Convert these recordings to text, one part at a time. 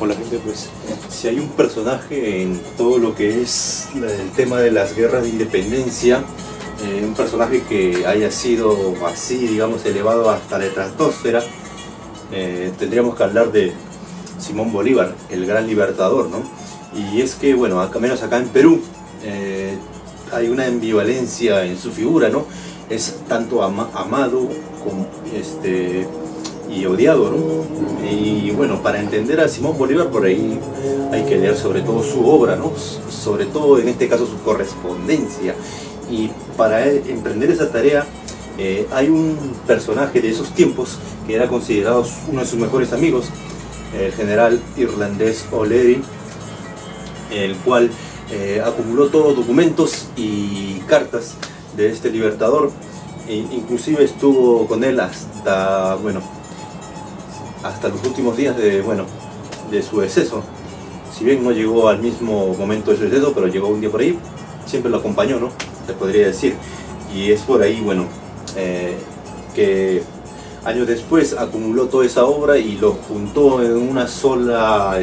Hola gente, pues si hay un personaje en todo lo que es el tema de las guerras de independencia, un personaje que haya sido así, digamos, elevado hasta la estratosfera, tendríamos que hablar de Simón Bolívar, el gran libertador, ¿no? Y es que, bueno, al menos acá en Perú, hay una ambivalencia en su figura, ¿no? Es tanto amado como y odiado, ¿no? Y bueno, para entender a Simón Bolívar por ahí hay que leer sobre todo su obra, ¿no? Sobre todo en este caso su correspondencia. Y para emprender esa tarea hay un personaje de esos tiempos que era considerado uno de sus mejores amigos, el general irlandés O'Leary, el cual acumuló todos documentos y cartas de este libertador, e inclusive estuvo con él hasta, bueno, hasta los últimos días de su deceso. Si bien no llegó al mismo momento de su deceso, pero llegó un día por ahí, siempre lo acompañó, ¿no? Se podría decir. Y es por ahí, bueno, que años después acumuló toda esa obra y lo juntó en una sola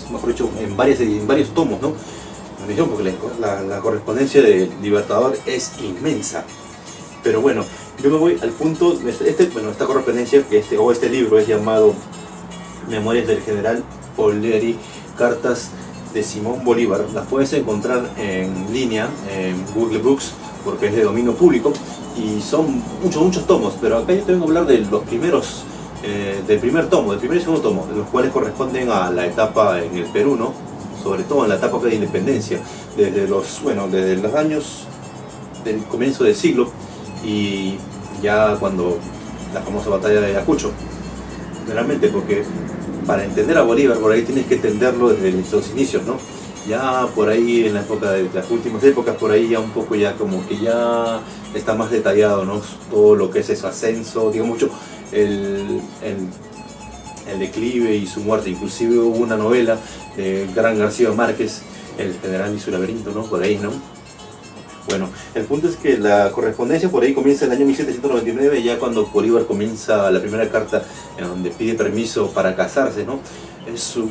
mejor dicho, en varios tomos, ¿no? Porque la correspondencia del Libertador es inmensa. Pero bueno, yo me voy al punto, esta correspondencia, este libro es llamado Memorias del General O'Leary, Cartas de Simón Bolívar. Las puedes encontrar en línea, en Google Books, porque es de dominio público, y son muchos tomos, pero acá yo tengo que hablar de los primeros, del primer tomo, del primer y segundo tomo, los cuales corresponden a la etapa en el Perú, ¿no? Sobre todo en la etapa de independencia, desde los años del comienzo del siglo, y ya cuando la famosa batalla de Ayacucho, realmente, porque para entender a Bolívar por ahí tienes que entenderlo desde los inicios, ¿no? Ya por ahí en la época de las últimas épocas, por ahí ya un poco ya como que ya está más detallado, ¿no? Todo lo que es ese ascenso, digo mucho, el declive y su muerte. Inclusive hubo una novela de Gran García Márquez, El General y su laberinto, ¿no? Por ahí, ¿no? Bueno, el punto es que la correspondencia por ahí comienza en el año 1799, ya cuando Bolívar comienza la primera carta en donde pide permiso para casarse, ¿no? Es su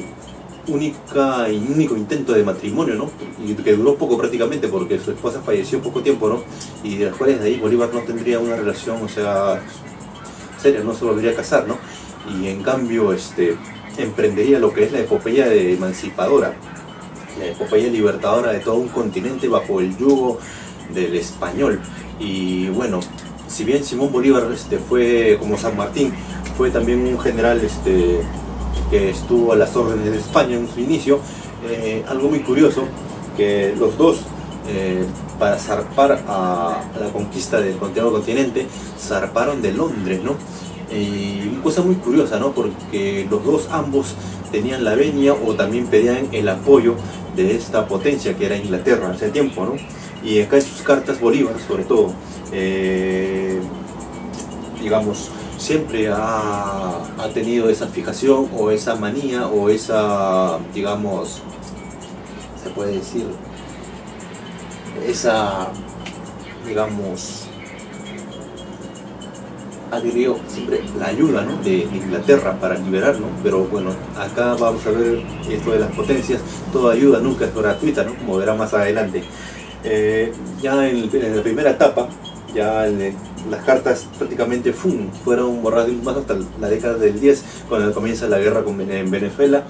único intento de matrimonio, ¿no? Y que duró poco prácticamente porque su esposa falleció poco tiempo, ¿no? Y de las cuales de ahí Bolívar no tendría una relación, o sea, seria, no se volvería a casar, ¿no? Y en cambio, emprendería lo que es la epopeya emancipadora, la epopeya libertadora de todo un continente bajo el yugo del español. Y bueno, si bien Simón Bolívar fue como San Martín, fue también un general que estuvo a las órdenes de España en su inicio, algo muy curioso, que los dos, para zarpar a la conquista del nuevo continente, zarparon de Londres, ¿no? Y una cosa muy curiosa, ¿no? Porque los dos, ambos, tenían la venia o también pedían el apoyo de esta potencia que era Inglaterra en ese tiempo, ¿no? Y acá en sus cartas Bolívar, sobre todo, digamos, siempre ha tenido esa fijación o esa manía o esa, digamos, se puede decir, esa, digamos, adhirió siempre la ayuda, ¿no? de Inglaterra para liberar, ¿no? Pero bueno, acá vamos a ver esto de las potencias, toda ayuda nunca es gratuita, ¿no? Como verá más adelante. Ya en la primera etapa, ya las cartas prácticamente fueron borradas más hasta la década del 10, cuando comienza la guerra en Venezuela,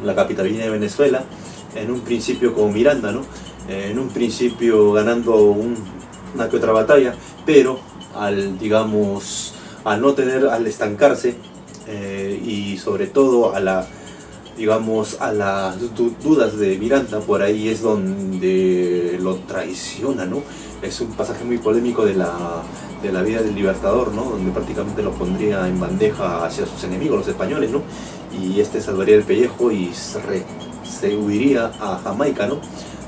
la capitanía de Venezuela, en un principio con Miranda, ¿no? En un principio ganando una que otra batalla, pero al al estancarse, y sobre todo a las dudas de Miranda, por ahí es donde lo traiciona, ¿no? Es un pasaje muy polémico de la vida del Libertador, ¿no? Donde prácticamente lo pondría en bandeja hacia sus enemigos, los españoles, ¿no? Y salvaría el pellejo y se huiría a Jamaica, ¿no?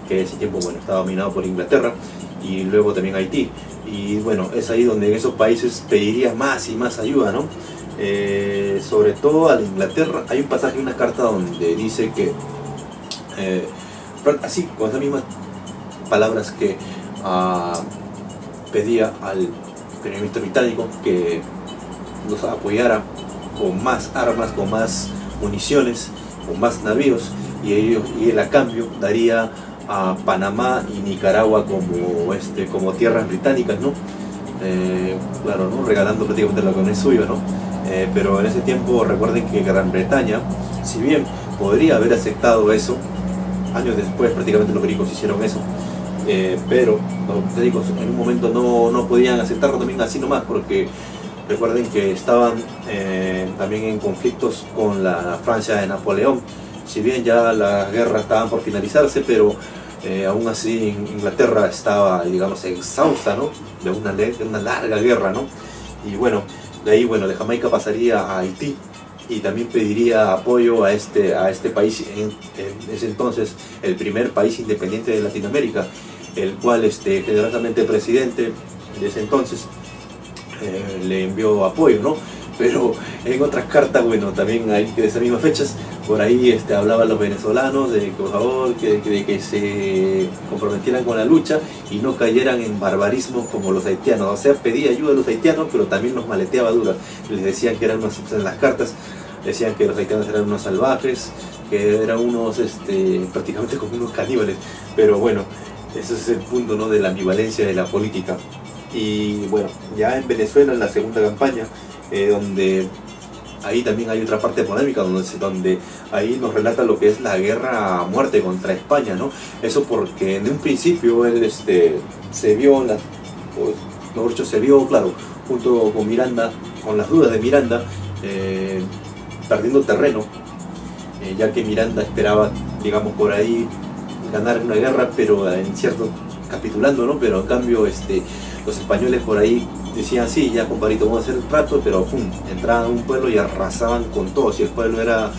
Que en ese tiempo, bueno, estaba dominado por Inglaterra, y luego también Haití. Y bueno, es ahí donde en esos países pediría más y más ayuda, ¿no? Sobre todo a la Inglaterra. Hay un pasaje, una carta donde dice que, así, con esas mismas palabras, que pedía al primer ministro británico que los apoyara con más armas, con más municiones, con más navíos, y él a cambio daría a Panamá y Nicaragua como tierras británicas, ¿no? Claro, ¿no? Regalando prácticamente lo que no es suyo, ¿no? Pero en ese tiempo recuerden que Gran Bretaña, si bien podría haber aceptado eso, años después prácticamente los gringos hicieron eso, pero te digo, en un momento no podían aceptarlo también así nomás, porque recuerden que estaban también en conflictos con la Francia de Napoleón. Si bien ya las guerras estaban por finalizarse, pero aún así Inglaterra estaba, digamos, exhausta, ¿no? De una larga guerra, ¿no? Y bueno, de ahí, bueno, de Jamaica pasaría a Haití y también pediría apoyo a este país, en ese entonces el primer país independiente de Latinoamérica, el cual generosamente el presidente de ese entonces le envió apoyo, ¿no? Pero en otras cartas, bueno, también hay de esas mismas fechas, por ahí hablaban los venezolanos de que por favor que se comprometieran con la lucha y no cayeran en barbarismos como los haitianos. O sea, pedía ayuda a los haitianos, pero también los maleteaba dura. Les decían que eran en las cartas decían que los haitianos eran unos salvajes, que eran unos prácticamente como unos caníbales. Pero bueno, ese es el punto, ¿no?, de la ambivalencia de la política. Y bueno, ya en Venezuela, en la segunda campaña, donde ahí también hay otra parte polémica, donde ahí nos relata lo que es la guerra a muerte contra España, ¿no? Eso porque en un principio él se vio, mejor dicho, se vio, claro, junto con Miranda, con las dudas de Miranda, perdiendo terreno, ya que Miranda esperaba, digamos, por ahí ganar una guerra, pero en cierto, capitulando, ¿no? Pero en cambio los españoles por ahí decían, sí, ya compadrito, vamos a hacer el trato, pero pum, entraban a un pueblo y arrasaban con todo. Si el pueblo era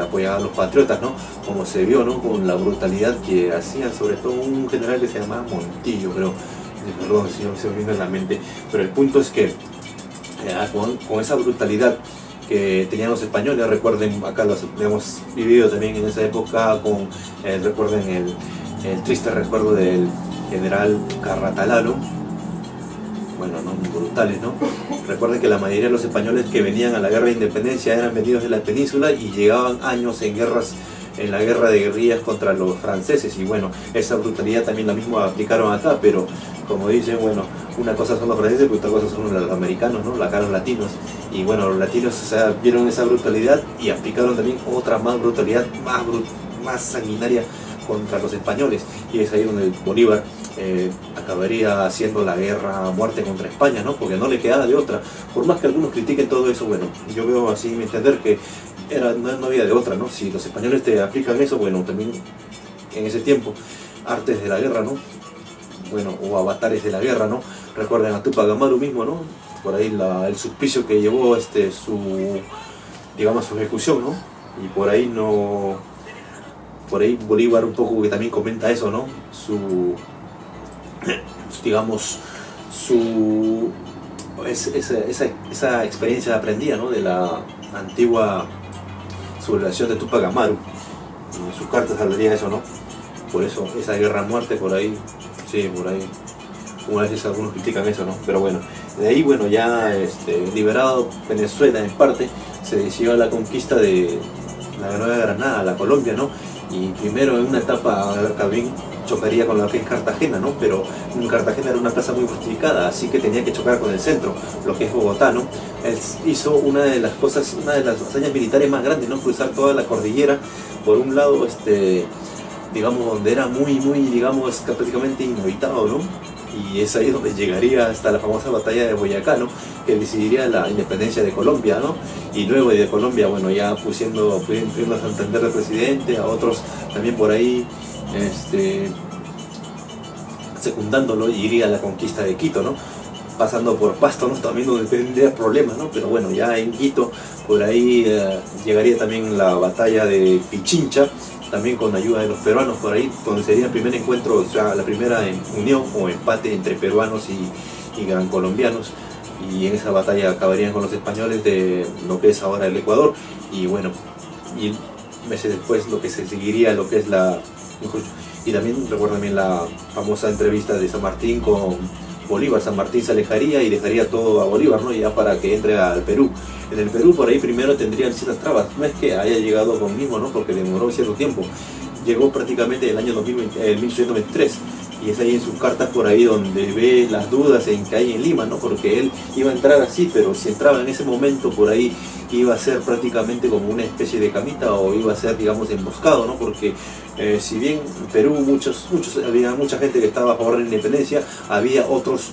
apoyaba a los patriotas, ¿no? Como se vio, ¿no?, con la brutalidad que hacían, sobre todo un general que se llamaba Montillo, pero perdón si no se me viene en la mente, pero el punto es que con esa brutalidad que tenían los españoles, recuerden, acá los hemos vivido también en esa época con, recuerden el triste recuerdo del general Carratalano, bueno, no, brutales, ¿no? Recuerden que la mayoría de los españoles que venían a la guerra de independencia eran venidos de la península y llegaban años en la guerra de guerrillas contra los franceses, y bueno, esa brutalidad también la misma aplicaron acá, pero como dicen, bueno, una cosa son los franceses, pero otra cosa son los americanos, ¿no? Acá los latinos, y bueno, los latinos, o sea, vieron esa brutalidad y aplicaron también otra más brutalidad, más sanguinaria contra los españoles, y es ahí donde Bolívar acabaría haciendo la guerra a muerte contra España, ¿no? Porque no le quedaba de otra. Por más que algunos critiquen todo eso, bueno, yo veo así mi entender que no había de otra, ¿no? Si los españoles te aplican eso, bueno, también en ese tiempo, artes de la guerra, ¿no? Bueno, o avatares de la guerra, ¿no? Recuerden a Tupac Amaru mismo, ¿no? Por ahí el suplicio que llevó su ejecución, ¿no? Y por ahí Bolívar un poco que también comenta eso, ¿no? Esa experiencia aprendida, ¿no?, de la antigua sublevación de Tupac Amaru. En sus cartas hablaría de eso, ¿no? Por eso, esa guerra a muerte, por ahí, sí, por ahí. Una vez algunos critican eso, ¿no? Pero bueno, de ahí, bueno, ya liberado Venezuela en parte, se decidió a la conquista de la Nueva Granada, la Colombia, ¿no? Y primero en una etapa Cabrín chocaría con lo que es Cartagena, ¿no? Pero Cartagena era una plaza muy fortificada, así que tenía que chocar con el centro, lo que es Bogotá, ¿no? Él hizo una de las hazañas militares más grandes, ¿no? Cruzar toda la cordillera, por un lado, digamos, donde era muy, digamos, prácticamente inhabitado, ¿no? Y es ahí donde llegaría hasta la famosa batalla de Boyacá, ¿no?, que decidiría la independencia de Colombia, ¿no? Y luego de Colombia, bueno, ya pudiendo a Santander de presidente, a otros también por ahí, secundándolo, y iría a la conquista de Quito, ¿no? Pasando por Pasto, ¿no?, también donde tendría problemas, ¿no? Pero bueno, ya en Quito, por ahí llegaría también la batalla de Pichincha, también con ayuda de los peruanos, por ahí, donde sería el primer encuentro, o sea, la primera unión o empate entre peruanos y gran colombianos, y en esa batalla acabarían con los españoles de lo que es ahora el Ecuador, y bueno, y meses después lo que se seguiría, lo que es y también recuerdo también la famosa entrevista de San Martín con Bolívar, San Martín se alejaría y dejaría todo a Bolívar, ¿no? Ya para que entre al Perú. En el Perú por ahí primero tendrían ciertas trabas, no es que haya llegado con mismo, ¿no? Porque demoró cierto tiempo, llegó prácticamente en el año 1823, y es ahí en sus cartas por ahí donde ve las dudas en que hay en Lima, ¿no? Porque él iba a entrar así, pero si entraba en ese momento por ahí iba a ser prácticamente como una especie de camita, o iba a ser, digamos, emboscado, ¿no? Porque si bien en Perú había mucha gente que estaba a favor de la independencia, había otros,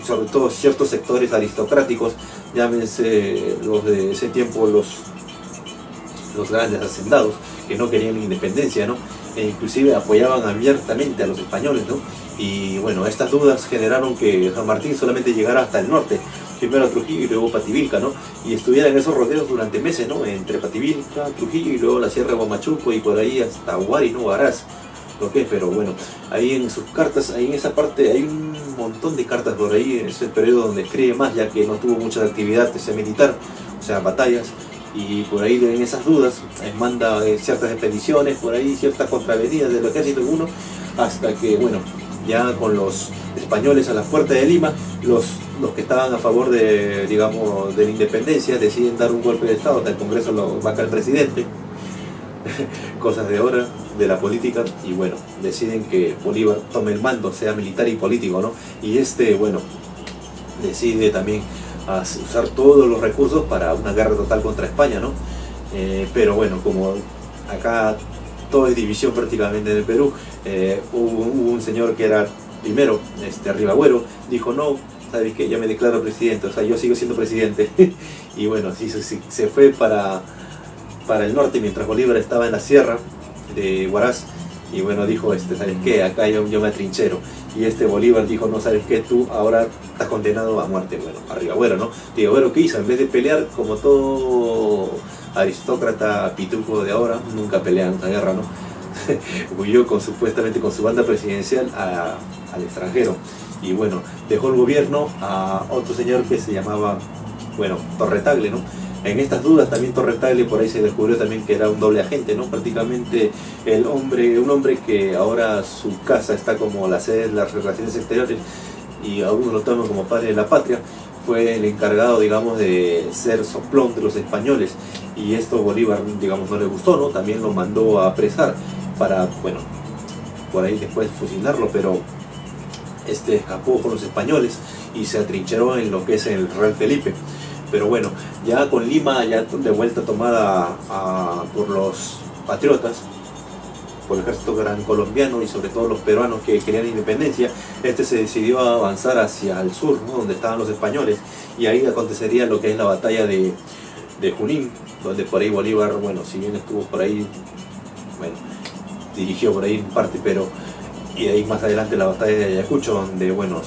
sobre todo ciertos sectores aristocráticos, llámense los de ese tiempo, los grandes hacendados, que no querían la independencia, ¿no? E inclusive apoyaban abiertamente a los españoles, ¿no? Y bueno, estas dudas generaron que San Martín solamente llegara hasta el norte, primero a Trujillo y luego Pativilca, ¿no? Y estuviera en esos rodeos durante meses, ¿no? Entre Pativilca, Trujillo y luego la Sierra de Huamachuco y por ahí hasta Huari, ¿no? Huaraz, lo que es, pero bueno, ahí en sus cartas, ahí en esa parte hay un montón de cartas por ahí, es el periodo donde escribe más, ya que no tuvo mucha actividad militar, o sea, batallas. Y por ahí en esas dudas manda ciertas expediciones, por ahí ciertas contravenidas del ejército uno, hasta que, bueno, ya con los españoles a la puerta de Lima, los que estaban a favor de, digamos, de la independencia deciden dar un golpe de estado, hasta el Congreso lo vaca el presidente, cosas de ahora, de la política, y bueno, deciden que Bolívar tome el mando, sea militar y político, ¿no? Y bueno, decide también a usar todos los recursos para una guerra total contra España, ¿no? Pero bueno, como acá todo es división prácticamente en el Perú, hubo un señor que era primero, Ribagüero, dijo: no, ¿sabes qué? Ya me declaro presidente, o sea, yo sigo siendo presidente. Y bueno, sí, se fue para el norte, mientras Bolívar estaba en la sierra de Huaraz. Y bueno, dijo: ¿sabes qué? Acá yo me atrinchero. Y Bolívar dijo: no, ¿sabes qué? Tú ahora estás condenado a muerte. Bueno, a Ribagüero, ¿no? Ribagüero, ¿qué hizo? En vez de pelear como todo aristócrata pituco de ahora, nunca pelean una guerra, ¿no? Huyó supuestamente con su banda presidencial al extranjero. Y bueno, dejó el gobierno a otro señor que se llamaba, bueno, Torre Tagle, ¿no? En estas dudas también Torre Tagle por ahí se descubrió también que era un doble agente, ¿no? Prácticamente un hombre que ahora su casa está como la sede de las relaciones exteriores, y algunos lo toman como padre de la patria, fue el encargado, digamos, de ser soplón de los españoles. Y esto Bolívar, digamos, no le gustó, ¿no? También lo mandó a apresar para, bueno, por ahí después fusilarlo, pero escapó con los españoles y se atrincheró en lo que es el Real Felipe. Pero bueno, ya con Lima ya de vuelta tomada por los patriotas, por el ejército gran colombiano y sobre todo los peruanos que querían independencia, se decidió a avanzar hacia el sur, ¿no? Donde estaban los españoles, y ahí acontecería lo que es la batalla de Junín, donde por ahí Bolívar, bueno, si bien estuvo por ahí, bueno, dirigió por ahí en parte, pero y de ahí más adelante la batalla de Ayacucho, donde, bueno,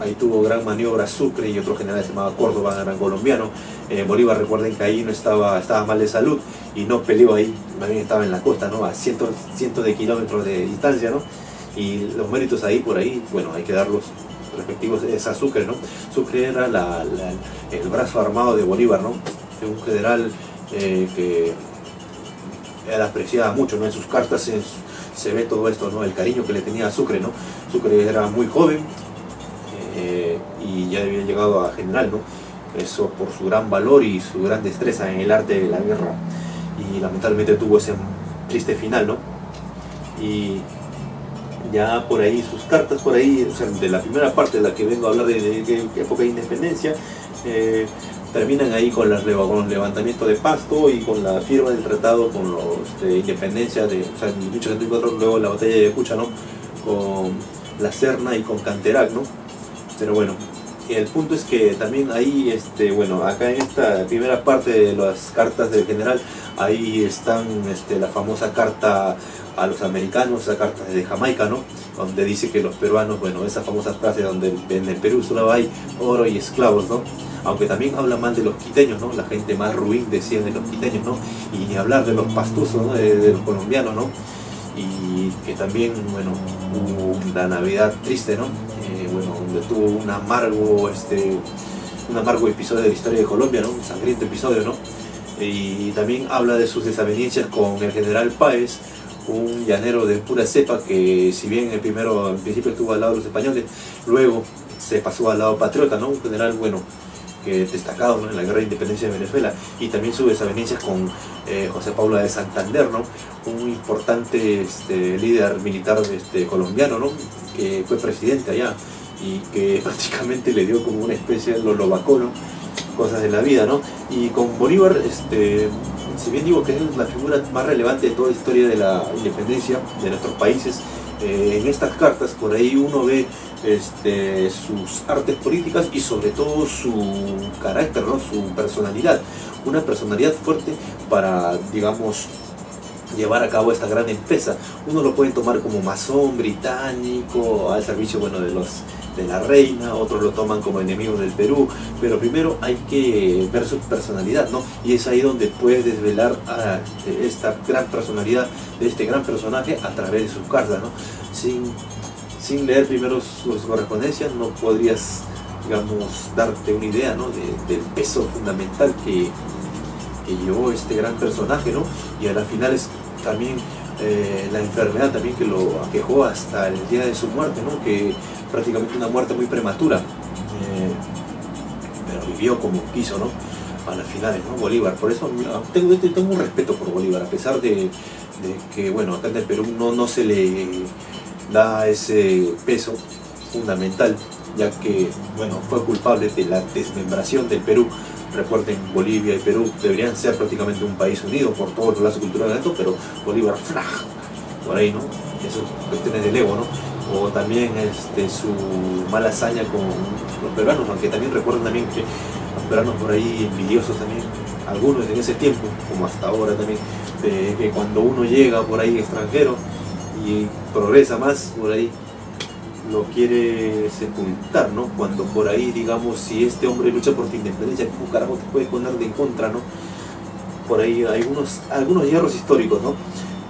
ahí tuvo gran maniobra Sucre y otro general se llamaba Córdoba, gran colombiano. Bolívar, recuerden que ahí no estaba mal de salud y no peleó ahí, también estaba en la costa, ¿no? A cientos de kilómetros de distancia, ¿no? Y los méritos ahí, por ahí, bueno, hay que darlos respectivos a Sucre, ¿no? Sucre era el brazo armado de Bolívar, ¿no? Un general que él apreciaba mucho, ¿no? En sus cartas se ve todo esto, ¿no? El cariño que le tenía a Sucre, ¿no? Sucre era muy joven, y ya había llegado a general, ¿no? Eso por su gran valor y su gran destreza en el arte de la guerra, y lamentablemente tuvo ese triste final, ¿no? Y ya por ahí sus cartas, por ahí, o sea, de la primera parte de la que vengo a hablar de época de independencia, terminan ahí con el levantamiento de Pasto y con la firma del tratado con los de independencia, o sea, en 1874, luego la batalla de Ayacucho, ¿no? Con la Serna y con Canterac, ¿no? Pero bueno, el punto es que también ahí, bueno, acá en esta primera parte de las cartas del general, ahí están la famosa carta a los americanos, esa carta de Jamaica, ¿no? Donde dice que los peruanos, bueno, esa famosa frase donde en el Perú solo hay oro y esclavos, ¿no? Aunque también habla mal de los quiteños, ¿no? La gente más ruin, decían, de los quiteños, ¿no? Y ni hablar de los pastusos, ¿no? De los colombianos, ¿no? Y que también, bueno, hubo una Navidad triste, ¿no? Bueno, donde tuvo un amargo episodio de la historia de Colombia, ¿no? Un sangriento episodio, ¿no? Y también habla de sus desavenencias con el general Páez, un llanero de pura cepa que, si bien en principio estuvo al lado de los españoles, luego se pasó al lado patriota, ¿no? Un general, bueno, que destacado, ¿no?, en la guerra de independencia de Venezuela, y también sus desavenencias con José Pablo de Santander, ¿no?, un importante líder militar colombiano, ¿no?, que fue presidente allá y que prácticamente le dio como una especie de lo vacó, ¿no?, cosas de la vida, ¿no? Y con Bolívar, si bien digo que es la figura más relevante de toda la historia de la independencia de nuestros países, en estas cartas por ahí uno ve sus artes políticas y sobre todo su carácter, ¿no?, su personalidad, una personalidad fuerte para, digamos, llevar a cabo esta gran empresa. Uno lo puede tomar como masón británico al servicio, bueno, de la reina, otros lo toman como enemigo del Perú, pero primero hay que ver su personalidad, ¿no? Y es ahí donde puedes desvelar a esta gran personalidad de este gran personaje a través de sus cartas, ¿no? Sin leer primero sus correspondencias no podrías, digamos, darte una idea, ¿no?, del peso fundamental que llevó este gran personaje, ¿no? Y a las finales también la enfermedad también que lo aquejó hasta el día de su muerte, ¿no?, que prácticamente una muerte muy prematura, pero vivió como quiso, ¿no?, a las finales, ¿no? Bolívar. Por eso tengo un respeto por Bolívar, a pesar de que, bueno, acá en el Perú no se le da ese peso fundamental, ya que, bueno, fue culpable de la desmembración del Perú. Recuerden, Bolivia y Perú deberían ser prácticamente un país unido por todos los lazos culturales, pero Bolívar, ¡flag!, por ahí, ¿no? Eso es cuestiones del ego, ¿no? O también su mala hazaña con los peruanos, aunque también recuerden también que los peruanos por ahí envidiosos también, algunos en ese tiempo, como hasta ahora también, que cuando uno llega por ahí extranjero y progresa más, por ahí lo quiere sepultar, ¿no? Cuando por ahí, digamos, si este hombre lucha por tu independencia, ¿cómo carajo te puede poner de en contra, ¿no? Por ahí hay algunos hierros históricos, ¿no?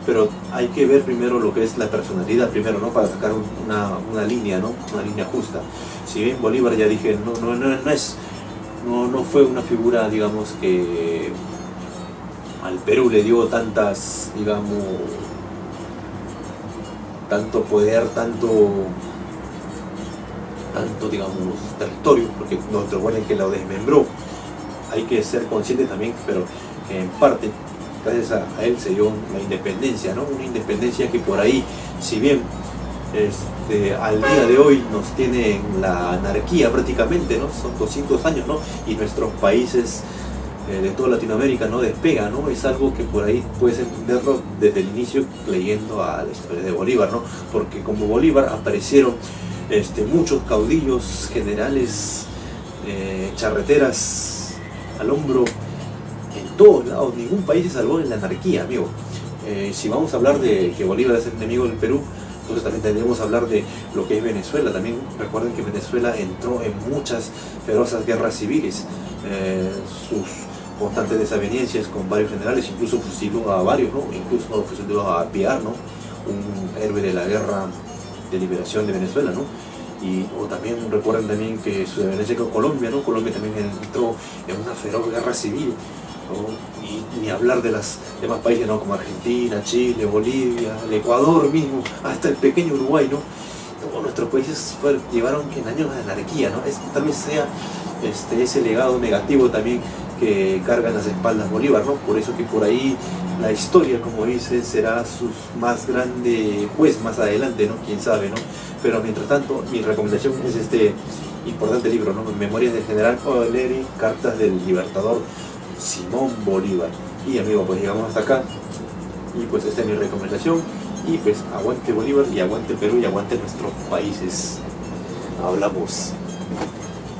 Pero hay que ver primero lo que es la personalidad primero, ¿no?, para sacar una línea, ¿no?, una línea justa. Si bien Bolívar, ya dije, no fue una figura, digamos, que al Perú le dio tantas, digamos, tanto poder, tanto, digamos, territorio, porque no recuerden que lo desmembró. Hay que ser consciente también, pero en parte gracias a él se dio la independencia, ¿no? Una independencia que por ahí, si bien al día de hoy nos tiene en la anarquía prácticamente, ¿no?, son 200 años, ¿no?, y nuestros países de toda Latinoamérica no despega, ¿no? Es algo que por ahí puedes entenderlo desde el inicio leyendo a la historia de Bolívar, ¿no? Porque como Bolívar aparecieron muchos caudillos, generales, charreteras al hombro, en todos lados. Ningún país se salvó de la anarquía, amigo. Si vamos a hablar de que Bolívar es el enemigo del Perú, entonces también tendremos que hablar de lo que es Venezuela. También recuerden que Venezuela entró en muchas feroces guerras civiles, sus constantes desavenencias con varios generales, incluso fusiló a varios, ¿no? Incluso fusiló a Piar, ¿no?, un héroe de la guerra de liberación de Venezuela, ¿no? O también recuerden también que su dependencia con Colombia, ¿no? Colombia también entró en una feroz guerra civil, ¿no? Y ni hablar de los demás países, ¿no?, como Argentina, Chile, Bolivia, el Ecuador mismo, hasta el pequeño Uruguay, ¿no? Todos nuestros países llevaron en años de anarquía, ¿no? Tal vez sea ese legado negativo también que cargan las espaldas Bolívar, ¿no? Por eso que por ahí la historia, como dice, será su más grande juez más adelante, ¿no? Quién sabe, ¿no? Pero mientras tanto, mi recomendación es este importante libro, ¿no? Memorias del General O'Leary, Cartas del Libertador Simón Bolívar. Y amigo, pues llegamos hasta acá. Y pues esta es mi recomendación. Y pues aguante Bolívar y aguante Perú y aguante nuestros países. Hablamos.